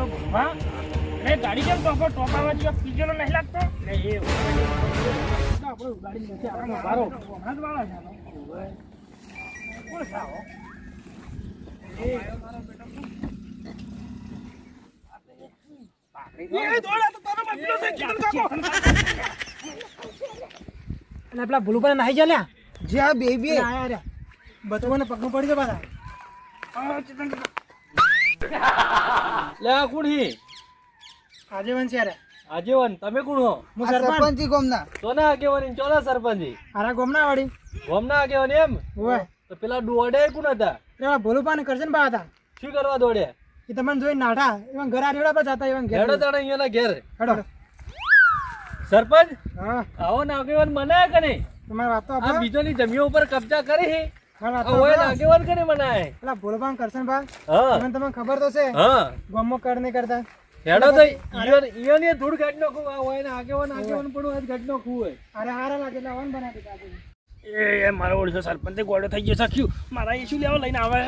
તો ભૂલવા અરે ગાડી કેમ ટોપાવા જેવો પીજેલો નહીં લાગતો ને એ આપણે ગાડી નથી આપણે મારો હમણાં જ વાળા છે કોણ સાવો એ મારો બેટો એ દોડા તો તારો મતલબ છે ચિકન કાકો અને પેલા ભૂલું પર નાહી ચાલ્યા જે આ બેબી આયા રે બતવાને પગનું પડી દે પાછા ચિકન કાકો લે આ કોણ હી આગેવાન છે રે આગેવાન તમે કોણ હો હું આ સરપંચ સરપંચી ગોમના સોના આગેવાન ચોલા સરપંચી આરા ગોમના વાડી ગોમના આગેવાન એમ ઓય તો પેલા દોડે કોણ હતા પેલા ભૂલું પાન કરશે ને બા હતા શું કરવા દોડે એ તમને જોઈ નાઠા એવા ઘર આરેડા પર જતા એવા ઘેર હેડો તાણે અહીંયાના ઘેર હેડો સરપંચ હા આવો ને આગેવાન મનાય કે નહીં તમારી વાત તો આ આપો બીજોની જમીન ઉપર કબજા કરી હે મારી વાત આ તો ઓય આપો. આગેવાન કરી મનાય પેલા ભૂલું પાન કરશે ને બા હા તમને ખબર તો છે હા ગોમો કર નહીં કરતા હેડો તો ઈયોને ધૂળ કાઢ નાખું આ હોય ને આગેવાન પડું આજ કાઢ નાખું હોય અરે હારા લાગે એટલે આવન બનાવી દીધા આપણે. એ મારો ઓળખો સરપંચ ગોળો થઈ ગયો સખ્યું મારા એ શું લેવા લઈને આવે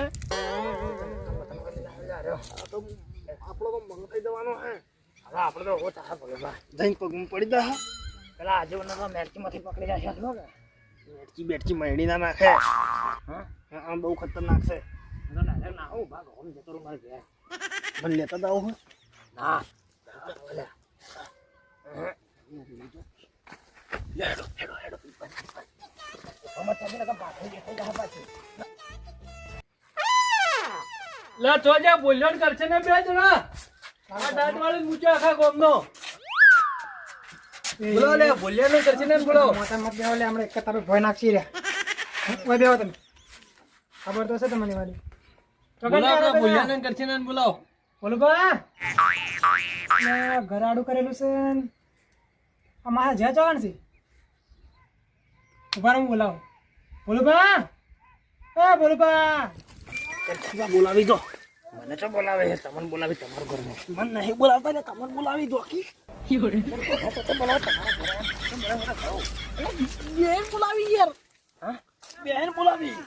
આપણો તો મંગ થઈ જવાનો હે હવે આપણે તો ઓછા હા ભલે જઈને પગમાં પડી દે પેલા આજે તો મેરચીમાંથી પકડી જશે શું કે મેરચી બેરચી મળી ના નાખે હા આમ બહુ ખતરનાક છે ડાયરેક્ટ ના આવું ભાગ હોમ જતો રહું મારે ઘેર મને લેતા દાવ હું ના ભલે હેડો હેડો હેડો લે ચોજા બોલ્યો ને કરશે ને બે જણા આ દાંત વાળી મૂચો આખા ગોમનો બોલો લે બોલ્યો ને કરશે ને બોલો મોટા મત બેહો લે આપણે એક તારો ભય નાખી રહ્યા ઓય બેહો તમે ખબર તો છે તમને વાળી બોલો આપણા બોલ્યો ને કરશે ને બોલાવો બોલો બા ઘર આડું કરેલું છે ને આ મારા જ્યાં જવાનું છે ઉભા હું બોલાવો બોલો બા બોલો બા બોલાવી દો મને તો બોલાવે છે તમને બોલાવી તમારું ઘર મને નહીં બોલાવતા ને તમને બોલાવી દો કી બેન બોલાવી યાર હા બેન બોલાવી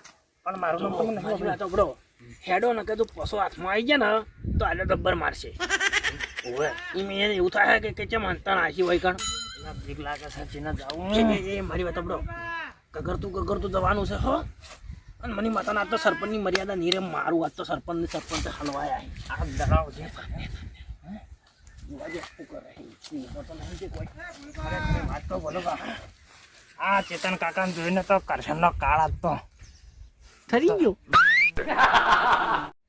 પણ મારું નામ તમને નહીં બોલાતો બરો હેડો ને કીધું પશુ હાથમાં આવી ગયા ને તો આલે ડબ્બર મારશે ઓવે ઈ મેં એવું થાય કે કેમ અંતણ આશી હોય કણ બીક લાગે છે ચીના જાવું એ મારી વાત બરો ગગરતું જવાનું છે હો અને મને માતાના આજ તો સરપંચની મર્યાદા નીરે મારું આજ તો સરપંચ હલવાયા આ ડરાવ છે વાત તો બોલો આ ચેતન કાકાને જોઈને તો કરશનનો કાળ આજ તો ઠરી ગયો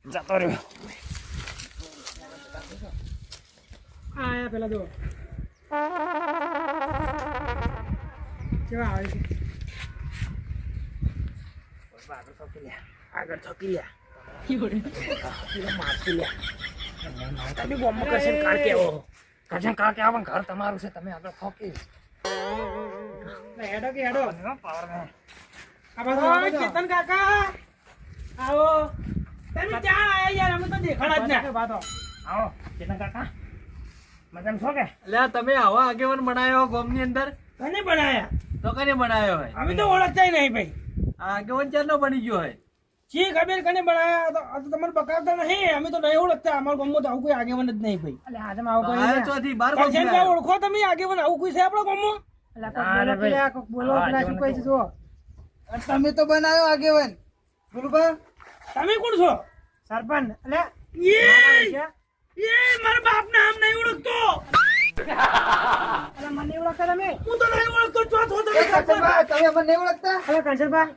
જતો રહ્યો આયા પેલા જો કેવા આવે છે આગળ થકી લ્યા મારતી લ્યા તમે બોમ્બ કરશે કાળ કેવો કરશે કાળ કેવા પણ ઘર તમારું છે તમે આગળ થોકી હેડો કે હેડો પાવર ઓય ચેતન કાકા આવો તમે ક્યાં આયા યાર અમે તો દેખાડા જ ના વાતો આવો ચેતન કાકા મજામાં છો કે લે તમે આવા આગેવાન બનાયો ગોમની અંદર કને બનાયા તો કને બનાયો હોય અમે તો ઓળખતા નહીં ભાઈ આ આગેવાન ચારનો બની ગયો હોય જી ખબર કને બનાયા તો આ તો તમારે બકાવતા નહીં અમે તો નહીં ઓળખતા અમાર ગામમાં તો આવું કોઈ આગેવાન જ નહીં ભાઈ એટલે આજે આવું કોઈ આ ચોથી બાર કરશન કા ઓળખો તમે આગેવાન આવું કોઈ છે આપણો ગામમાં એટલે કોક બોલો પેલા શું કહે છે જો તમે તો બનાવ્યો આગેવાન બોલુબા તમે કોણ છો સરપંચ એટલે એ મારા બાપ નામ નહીં ઓળખતો અલા મને ઓળખતા તમે હું તો નહીં ઓળખતો ચોથો તમે કરશનભાઈ, તમે અમને નહીં ઓળખતા અલા કંસરબા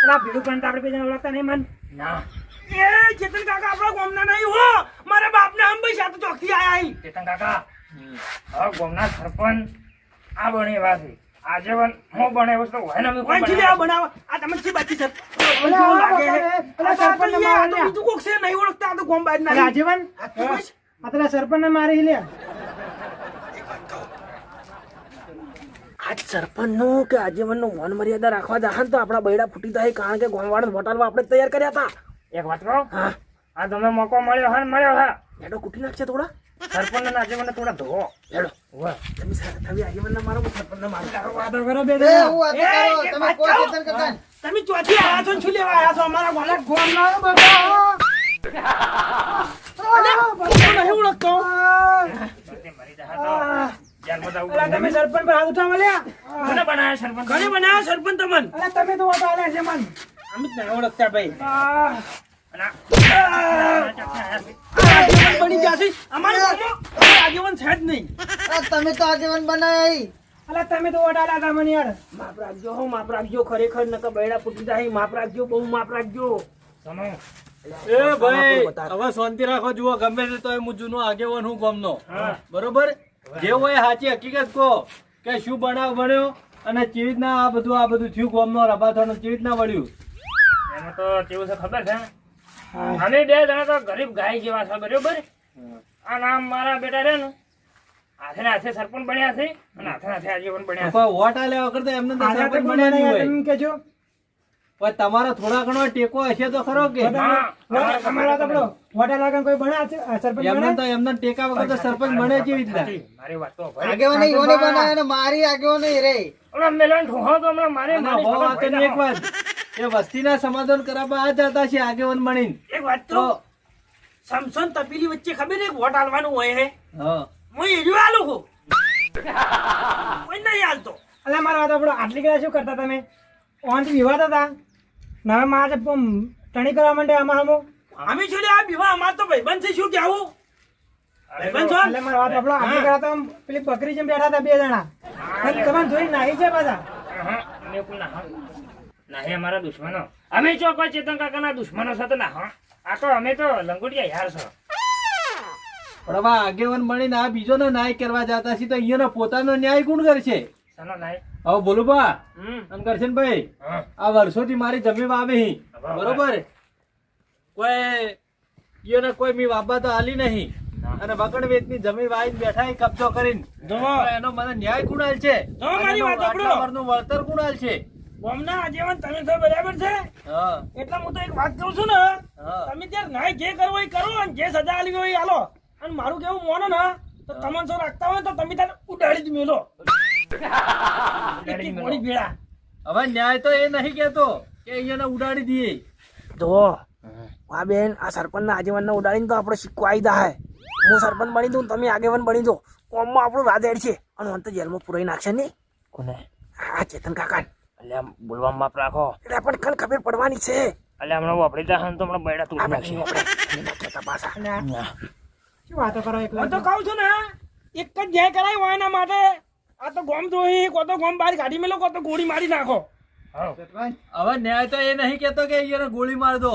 અલા ભીડું પણ આપણે બેને ઓળખતા નહીં મન ના એ ચેતન કાકા આપણા ગામના નહીં હો મારા બાપ નામ ભાઈ સાથે ચોકથી આયા અહીં ચેતન કાકા હવે ગોમના સરપંચ આ બને એવા છે આજીવન હું બને વસ્તુ હોય ને અમે કોઈ થી લેવા બનાવો આ તમે થી બાકી સર ઓલા લાગે અલા સરપંચ ને મારે બીજું કોક છે નહીં ઓળખતા આ તો ગામ બાદ ના રાજીવન આ તો સરપંચ ને મારી લે આજ સરપંચ નું કે આજીવન નું મન મર્યાદા રાખવા જાહન તો આપણા બૈડા ફૂટી જાય કારણ કે ગોમવાડા વટાળવા આપણે તૈયાર કર્યા હતા એક વાત કહો હા આ તમે મોકો મળ્યો હા મળ્યો હા હેડો કુટી નાખશે થોડા સરપંચ ને આજીવન થોડા ધોવો હેડો વાહ તમે આજીવન ને મારો સરપંચ ને મારો વાતો કરો બે એ હું વાતો કરો તમે કોઈ ચેતન કાકા તમે ચોથી આયા છો ને શું લેવા આયા છો અમારા ગોલા ગોમ ના બાબા અલે નહીં ઓળખતો હાથ ઉઠાવો લ્યા. કોને બનાયા સરપંચ? કોને બનાયા સરપંચ તમને? અરે તમે તો ઓટો આલ્યા છે મન. અમે જ નહીં ઓળખતા ભાઈ. આહ, અને આગેવાન બની ગયા છે. અમારા ગામમાં આગેવાન છે જ નહીં. આ તમે તો આગેવાન બનાયા ઈ. અલા તમે તો ઓટો આલ્યા હતા મને યાર. માપ રાખજો હો, માપ રાખજો. ખરેખર નકર બૈડા ફૂટી જાય. માપ રાખજો, બહુ માપ રાખજો. સમો. એ ભાઈ હવે શાંતિ રાખો. જુઓ ગમે તે તો હું જૂનો આગેવાન હું ગામનો. હા. બરોબર જે હોય સાચી હકીકત કહો કે શું બનાવ બન્યો અને કેવી રીતના આ બધું થયું ગામનો રબાથાનો કેવી રીતના વળ્યું. એમાં તો કેવું છે ખબર છે? અમે બે જણા તો ગરીબ ગાય જેવા છે, બરોબર? આ નામ મારા બેટા રે ને હાથે ને હાથે સરપંચ બન્યા છે અને હાથે ને હાથે આગેવાન બન્યા છે. કોઈ વોટ આલ્યા વગર તો એમને તો આલ્યા તો સરપંચ કોણ બન્યા નહીં બનાયા હોય. તમે કહેજો. પણ તમારો થોડા ઘણો ટેકો હશે તો ખરો કે હા. અમારા તો પેલો ઓટો લાગન કોઈ બન્યા છે સરપંચ એમને બન્યા? તો એમને ટેકા વગર તો સરપંચ બને કેવી રીતના. મારી વાત તો ભાઈ. આગેવાન ઈઓને બનાયા ને મારી આગેવાન ઈ રે. હમણાં મેલન ઠોહો તો હમણાં મારે અને મારી બહુ ખબર વાતોની એક પડી. વાત એ વસ્તીના સમાધાન કરવા આ જતા છે આગેવાન બનીને. એક વાત તો તો સમસન તપેલી વચ્ચે ખબર છે વોટ આલવાનું હોય હે? હા હું એર્યું આલું છું. કોઈ નહીં આલતો. અલા મારા વાત આપણો આટલી કડા શું કરતા તમે? ઓનથી વિવાદ હતા ને હવે મારે ટણી કરવા માંડે આમાં હમો. અમે છોડે આ બીવા અમાર તો ભાઈબંધ છે, શું કહેવું? ભાઈબંધ છો? એટલે મારા વાત આપણો આટલી કડા તો આમ પેલી બકરી જેમ બેઠા હતા બે જણા. અને તમે જોઈ નાહી છે પાછા. હા, અમે કોઈ ના નહીં અમારા દુશ્મનો. અમે જો કોઈ ચેતન કાકાના દુશ્મનો છે તો ના હા. આ તો અમે તો લંગોટિયા યાર છો. પણ હવે આગેવાન બનીને આ બીજોનો ન્યાય કરવા જતા છે તો અહીંયાનો પોતાનો ન્યાય કોણ કરશે? સનો નાય. હવે બોલું બા હમ. એમ કરશે ને ભાઈ હા. આ વર્ષોથી મારી જમીન આવી બરોબર કોઈ મી વાપા તો હાલી નહીં અને વગણ વેચની જમીન વાઈ બેઠા એ કબજો કરીને જુઓ. તો એનો મને ન્યાય કુણાલ છે જુઓ મારી વાત સાંભળો. આટલા વર્ષનું વળતર કુણાલ છે. ગામના આગેવાન તમે તો બરાબર છે. હા એટલે હું તો એક વાત કહું છું ને, હા તમે ત્યારે નાય જે કરવો એ કરો અને જે સજા આલવી હોય એ આલો. અને મારું કેવું મોનો ને તો તમને જો રાખતા હોય તો તમે તારે ઉડાડી જ મેલો. એક મોડી ભેળા. હવે ન્યાય તો એ નહીં કેતો કે અહીંયાને ઉડાડી દઈએ. જો આ બેન આ સરપંચ ના આગેવાન ને ઉડાડીને તો આપણો સિક્કો આવી જાય. હું સરપંચ બની દઉં, તમે આગેવાન બની દો, કોમમાં આપણું રાજ છે અને અંત જેલમાં પુરાઈ નાખશે નહીં. કોને? આ ચેતન કાકા. એટલે આમ બોલવામાં માપ રાખો. એટલે પણ કન ખબર પડવાની છે. એટલે હમણાં વાપરી જાય તો હમણાં બૈડા તૂટી નાખશે. અને શું વાતો કરો એકલા? હું તો કહું છું ને, એક જ ન્યાય કરાય હોય એના માટે. આ તો ગોમ દ્રોહી, કો તો ગોમ બહાર કાઢી મેલો, કો તો ગોળી મારી નાખો. હવે ન્યાય તો એ નહીં કેતો કે અહીંયાને ગોળી માર દો,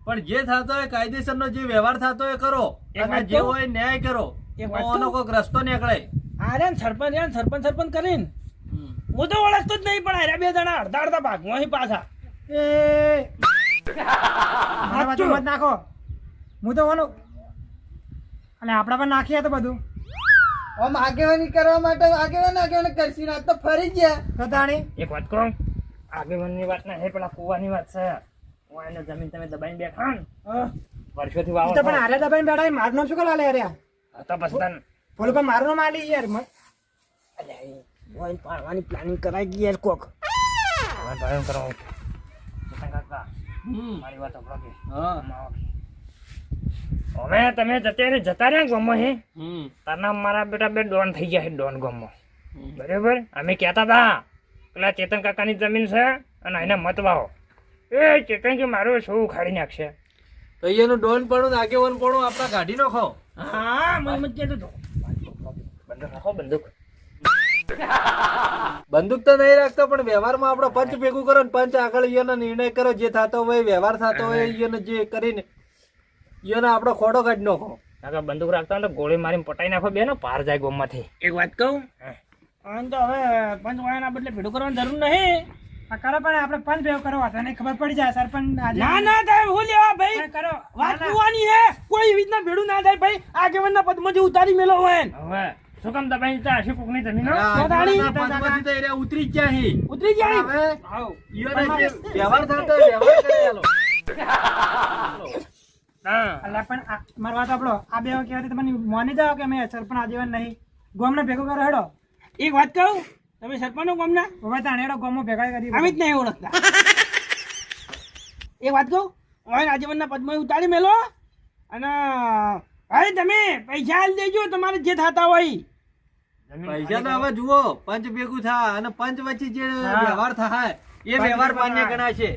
પણ જે થતો હોય કાયદેસરનો જે વ્યવહાર થતો હોય કરો એક અને વાત જે કહું? હોય ન્યાય કરો. એક વાત આનો કહું? કોઈક રસ્તો નીકળે. અરે સરપંચ કરીને હું તો ઓળખતો જ નહીં, પણ અરે બે જણા અડધા અડધા ભાગમાં અહીં પાછા. એ મારા વાત મત નાખો. હું તો ઓનો અને આપણા પર નાખીએ તો બધું આમ આગેવાની કરવા માટે આગેવાન કરશી ને આ તો ફરી ગયા. તો તાણી એક વાત કહું, આગેવાનની વાત ના હે, પેલા કુવાની વાત છે. કુવાની જમીન તમે દબાઈને બેઠા ને વર્ષોથી વાવો તો પણ હારે દબાઈને બેઠા મારું નામ શું કરવા લે યાર? તો પછી તને બોલો પણ મારું નામ આલી યાર પાડવાની પ્લાનિંગ કરાઈ ગઈ યાર કોક. ભરણ કરો કાકા, મારી વાત સાંભળો કે હા અમે તમે જતા રહ્યા ગામમાં હે હમ તારના મારા બેટા બે ડોન થઈ ગયા છે, ડોન ગામમાં. બરાબર, અમે કહેતા હતા પેલા ચેતન કાકાની જમીન છે અને એને મત વાવો. એ ચેતન કે મારું શું ઉખાડી નાખશે. તો અહીંયાનું ડોન પડું ને આગેવાન પડું આપણા કાઢી નાખો. હા મને કહેતો હતો. બંદૂક રાખો, બંદૂક. બંદૂક તો નહીં રાખતો પણ વ્યવહારમાં આપણો પંચ ભેગું કરો ને પંચ આગળ અહીંયાનો નિર્ણય કરો, જે થતો હોય વ્યવહાર થતો હોય અહીંયાનો જે કરીને અહીંયાનો આપણો ખોડો કાઢી નાખો. કાકા બંદૂક રાખતા હોય તો ગોળી મારીને પટાઈ નાખો બે ને પાર જાય ગોમમાંથી. એક વાત કહું, તો હવે પંચ વાળાના બદલે ભેડું કરવાની જરૂર નહીં. આ કરો પણ આપણે પંચ ભેગો કરવા તને ખબર પડી જાય સરપંચ આજે ના ના થાય હું લેવા ભાઈ પણ કરો વાત કુવાની હે, કોઈ એવી રીતના ભેડું ના થાય ભાઈ. આગેવાનના પદમાંથી ઉતારી મેલો હોય ને. હવે શું કામ દબાઈ હશે કોકની જમીન? આગેવાનના પદમાંથી તો એ ઉતરી જ જાય છે. ઉતરી જાય. હવે અહીંયાનો જે વ્યવહાર થતો હોય વ્યવહાર કરી આલો. હા એટલે પણ મારી વાત આપણો આ બે કહેવાથી તમે માની જાઓ કે અમે સરપંચ આગેવાન નહીં ગોમને ભેગો કરો હેડો. એક વાત કહું, તમે સરપંચ ગામના હવે તાણે હેડો ગોમો ભેગા કરી અમે જ નહીં ઓળખતા. એક વાત કહું, હવે આગેવાનના પદમાં ઉતારી મેલો અને હવે તમે પૈસા આલી દેજો તમારે જે થતા હોય. પૈસા તો હવે જુઓ પંચ ભેગું થાય અને પંચ વચ્ચે જે વ્યવહાર થાય એ વ્યવહાર માન્ય ગણાશે.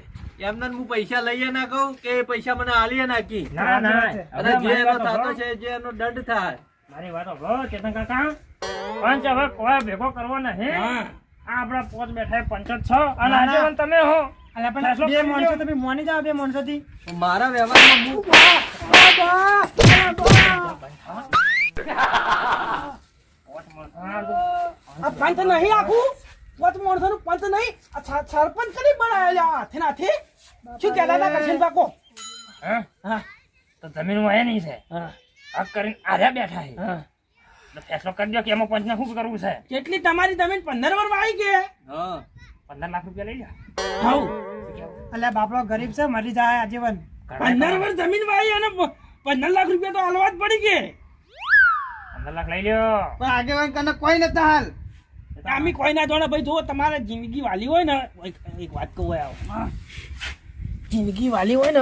એમને હું પૈસા લઈએ ના કહું કે એ પૈસા મને આલીએ નાખી. ના ના અને જે એનો થતો છે જે એનો દંડ થાય. મારી વાત સાંભળો ચેતન કાકા, પંચ હવે કોઈ ભેગો કરવો નહીં. આ આપડા પોચ બેઠા પંચ જ છો અને આગેવાન તમે હો. અલ્યા પણ ફેસલો બે કરી માણસો દો. તમે મોની જાઓ બે માણસો થી. મારા વ્યવહારમાં હું આ પંચ નહીં આખું પોત માણસો નું પંચ નહીં. આ સરપંચ કદી બનાવેલા હાથે નાથે શું કહેતા હતા કરશન કાકો? હા? હા તો જમીન વાય નહીં છે. હક કરીને આર્યા બેઠા છે. તો ફેસલો કરી દો કે એમાં પંચને શું કરવું છે. કેટલી તમારી જમીન 15 વર્ષ આવી કે? હા 15 લાખ રૂપિયા લઈ જા. હઉ અલ્યા બાપડો ગરીબ છે મરી જાય આજીવન. 15 વર્ષ જમીન વાવી અને 15 લાખ રૂપિયા તો હાલવા જ પડી કે. 15 લાખ લઈ લ્યો. પણ આગેવાન કને કોઈ નતા હાલ. આમી કોઈ ના જોડે ભાઈ જો તમારે જિંદગી વાલી હોય ને એક વાત કહું આવો જિંદગી વાલી હોય ને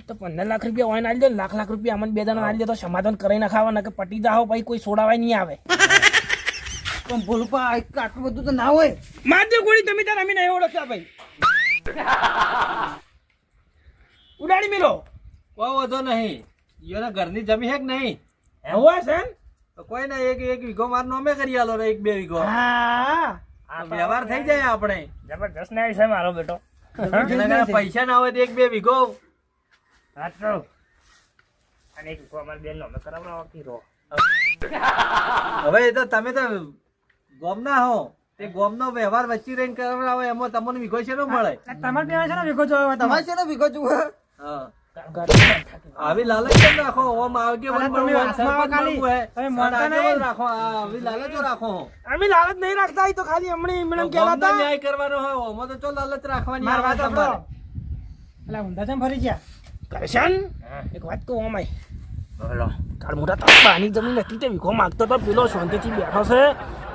તો 15 લાખ રૂપિયા હોય ને આલી દે ને લાખ રૂપિયા અમને બે જણા આલી દે તો સમાધાન કરી ના ખાવા કે પટી જાઓ પછી કોઈ સોડાવાય નહીં આવે. પણ ભૂલપા આટલું બધું તો ના હોય. માધ્ય ગોળી તમે તાર અમે નહીં ઓળખ્યા ભાઈ. ઉડાડી મેલો કોઈ વધો નહીં. એના ઘરની જમી હે કે નહીં? હોવા છે ને? તો કોઈ ના એક વીઘો માર નોમે કરી આલો રે 1-2 વીઘો. હા તો વ્યવહાર થઈ જાય આપણે. જબરજસ્ત ને છે મારો બેટો. એના કારણે પૈસા ના હોય તો 1-2 વીઘો. સાચો. અને એક અમાર બેન નો કરાવરાવો કીરો. હવે એ તો તમે તો ગોમના હો તે ગોમનો વ્યવહાર વચ્ચે રહીને કરાવો એમાં તમને વીઘો છે ન મળે. તમારે બે છે ને વિગો જોયો તમારે છે ને વિગો જુઓ. હા આવી લાલચ કેમ રાખો? ઓમ આગેવાન બનવું હોય, સરપંચ બનવું હોય, તમે અને માનતા નહીં. આગેવાન રાખો. આવી લાલચો રાખો. અમે લાલચ નહીં રાખતા એ તો ખાલી હમણાં મેડમ ગોમનો કહેતા ન્યાય કરવાનો હોય ઓમાં તો ચો લાલચ રાખવાની માર આવે વાત તમારે. સાંભળો. અલા ઊંધા ચમ ફરી ગયા કરશન એક વાત કહું અમાય બોલો કાળ મોટા તાબાની જમીન હતી તે વિખો માંગતો તો પેલો શાંતિથી બેઠો છે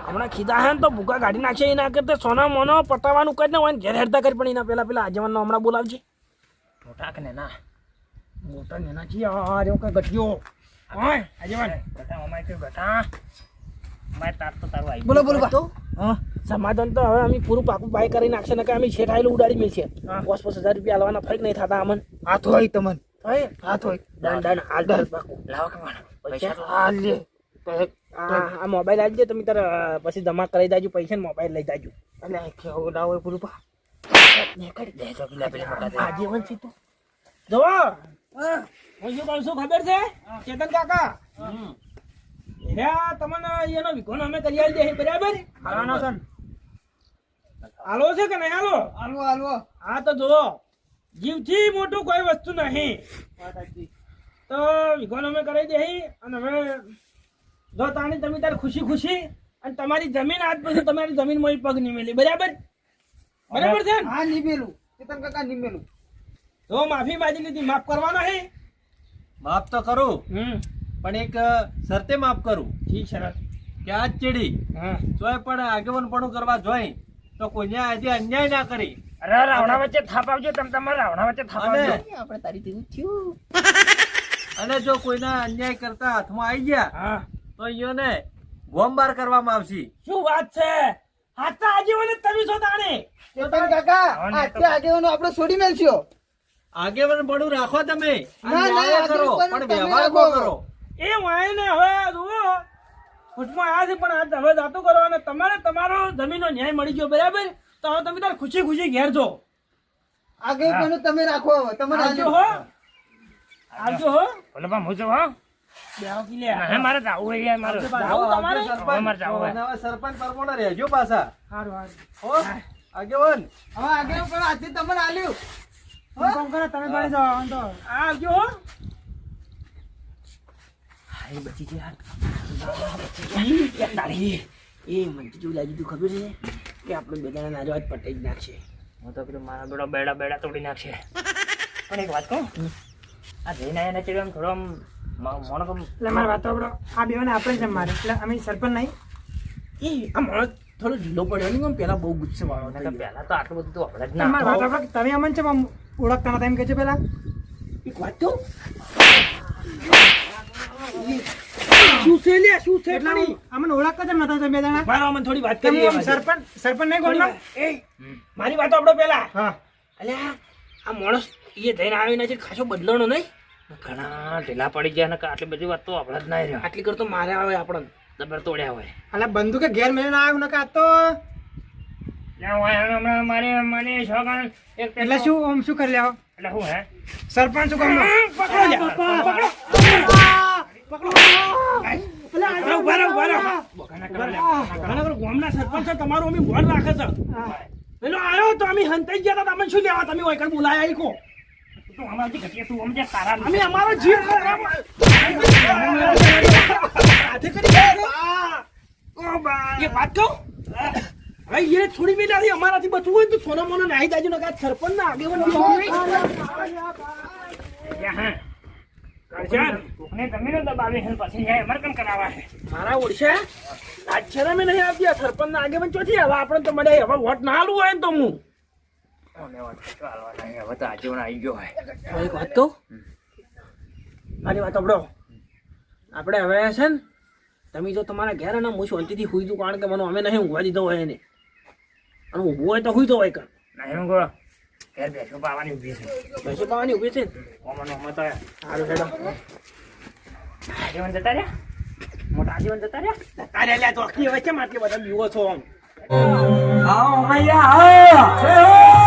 હમણાં ખીધા હે ને તો ભૂકા કાઢી નાખશે એના કરતા સોના મોનો પટાવાનું કઈ ને હોય ને ઘેર હેરતા કરી પણ એના પેલા આજવાનનો હમણાં બોલાવજે મોટા કે ના મોટા ને ના છી આ રહ્યો કે ગઠિયો ઓય આજવાન ગટા અમાય કે ગટા. અમાય તાર તો તારું આવી. બોલો બોલો બા. હા સમાધાન તો હવે અમે પૂરું પાકું બાય કરી નાખશે ને કે અમે છેઠાયેલું ઉડાડી મેલશે 50,000 રૂપિયા હાલવાના ફરક નહીં થતા અમન હાથ હોય તમને. થાય હાથ હોય. દંડ હાલ પાકું લાવો કે મારો પૈસા હાલ લે આ મોબાઈલ આપજે તમે તારે પછી જમા કરી દેજો પૈસા મોબાઈલ લઈ જાજો એટલે કેવું ના હોય પૂરું પા કરી દે તો પેલા મોટા દે. આજીવન છે તું જો હું શું કહું છું ખબર છે ચેતન કાકા તમને એનો વિકોન અમે કરી આલી દે બરાબર હાલો છે હાલો છે કે નહીં હાલો હાલવો હાલવો. હા તો જુઓ જીવથી મોટું કોઈ વસ્તુ નહીં તો વિકોન અમે કરી દે અને હવે જો તાણી તમે તાર ખુશી અને તમારી જમીન આજ પછી તમારી જમીન માં પગ નહીં મેલી બરાબર બરાબર છે ને? હા નિમેલું ચેતન કાકા નિમેલું. તો માફી માગી લીધી માફ કરવાનો હે માફ તો કરું પણ એક શરતે માફ કરું ઠીક શરત કે આજ ચીડી હા જોય પણ આગેવાનપણું કરવા જોઈ તો કોઈને આજે અન્યાય ના કરી. અરે રાવણા વચ્ચે થાપ આવજો તમે તમારા રાવણા વચ્ચે થાપ અને આવજો. આપણે તારી તેવું થયું. અને જો કોઈના અન્યાય કરતા હાથમાં આવી ગયા હા તો અહીંયાને ગોમબાર કરવામાં આવશે. શું વાત છે હાથા આજીવન જ તમે છો તાણે ચેતન કાકા આજથી આગેવાનો આપણે છોડી મેલશો. આગેવાન પડું રાખો તમે ના, ન્યાય ના, કરો આગેવાન પણ તમે વ્યવહાર રાખો. કરો. એ વાય ને હવે જુઓ ખુશમાં આવ્યા છે પણ આજ હવે જાતો કરો અને તમારે તમારો જમીનનો ન્યાય મળી ગયો બરાબર તો હવે તમે તાર ખુશી ઘેર જો આગેવાનો તમે રાખો હવે. તમને આવજો આલ્યો. હો આવજો હો બોલો બા હું જો હા બેહો કી લે ના મારે જાવું હોય યાર મારે. જાવું તમારે? હવે મારે જાવું હોય. અને હવે સરપંચ પરમોણા રહેજો પાછા. હારું હારું હો આગેવાન હવે આગેવાનો પણ આજથી તમને આલ્યું. કામ કરો તમે બળી જાઓ આમ તો આવજો હો હાય બચી ગયા. એ મને તો જેવું લાગ્યું તું ખબર છે કે આપણે બેદાના નાજો આજ પટાઈ જ નાખશે હું તો પેલું મારા બેડા તોડી નાખશે. પણ એક વાત કહું આ જઈને આયા ને ચડ્યો આમ થોડો આમ મોણો આમ એટલે મારી વાત સાંભળો આ બેવાને આપણે જ મારે એટલે અમે સરપંચ નહીં એ આ માણસ થોડો ઢીલો પડ્યો નહીં પેલા બહુ ગુસ્સે વાળો નકર પહેલા તો આટલું બધું તો હમણાં જ મારી ના વાત સાંભળો તમે અમને છે ઓળખતા નતા એમ કે છે પેલા એક વાત તો શું છે લે લે શું છે એટલે પડી અમને ઓળખતા જ નતા તમે બે જણા મારો અમને થોડી વાત તમે કરીએ આમ સરપંચ નહીં બોલનો એ મારી વાતો આપડો પેલા હા અલ્યા આ માણસ એ જઈને આવીને છે ખાસો બદલાણો નહીં ઘણા ઢીલા પડી ગયા ને આટલી બધી વાત તો આપણે જ ના રહ્યો આટલી કરતો મારે આવે આપણને દબર તોડ્યા હોય અલા બંદૂકે ઘેર મેળવીને આવ્યો ને કાં તો મને શોખન એક એટલે શું આમ શું કરી લેવો એટલે શું હે સરપંચ શું કામનો પકડો લે ગામના સરપંચ તમારું અમે ભોન રાખે છે પેલો આવ્યો તો અમે હંતાઈ ગયા હતા તમે શું લેવા તમે ઓયકર બોલાયા આવી કો તું અમારથી ઘટીએ તું અમને તારા અમે અમારો જીવ હાથે કરી એ વાત કહું હવે એ થોડી મિનિટ અમારાથી બચવું હોય તો સોના મોના નાહી જાજો ને સરપંચ ના આગેવાન કોકને જમીનો દબાવી છે પછી જાય અમારે કેમ કરાવવા છે મારા ઓળશા આજ છે મેં નહીં આપતી સરપંચ ના આગેવાન ચોથી હવે આપણે તો મળે હવે વોટ ના આલું હોય ને તો હું હવે તો આજીવન આવી ગયો હોય એક વાત કહું મારી વાત સાંભળો આપણે હવે છે ને તમે જો તમારા ઘેર અને હું શાંતિથી હુઈ દઉં કારણ કે મને અમે નહીં ઊંઘવા દીધો હોય એને અને ઊંઘવું હોય તો હુઈ દો હોય કણ ના એમ કહો ઘેર બેસો પાવાની ઊભી છે પૈસે પાવાની ઊભી છે ને ઓમનો તો સારું હેડો આજીવન જતા રહ્યા મોટા આજીવન જતા રહ્યા તારે લ્યા તો આખી વચ્ચે આટલી બધા બીવો છો આમ આવો મૈયા આવો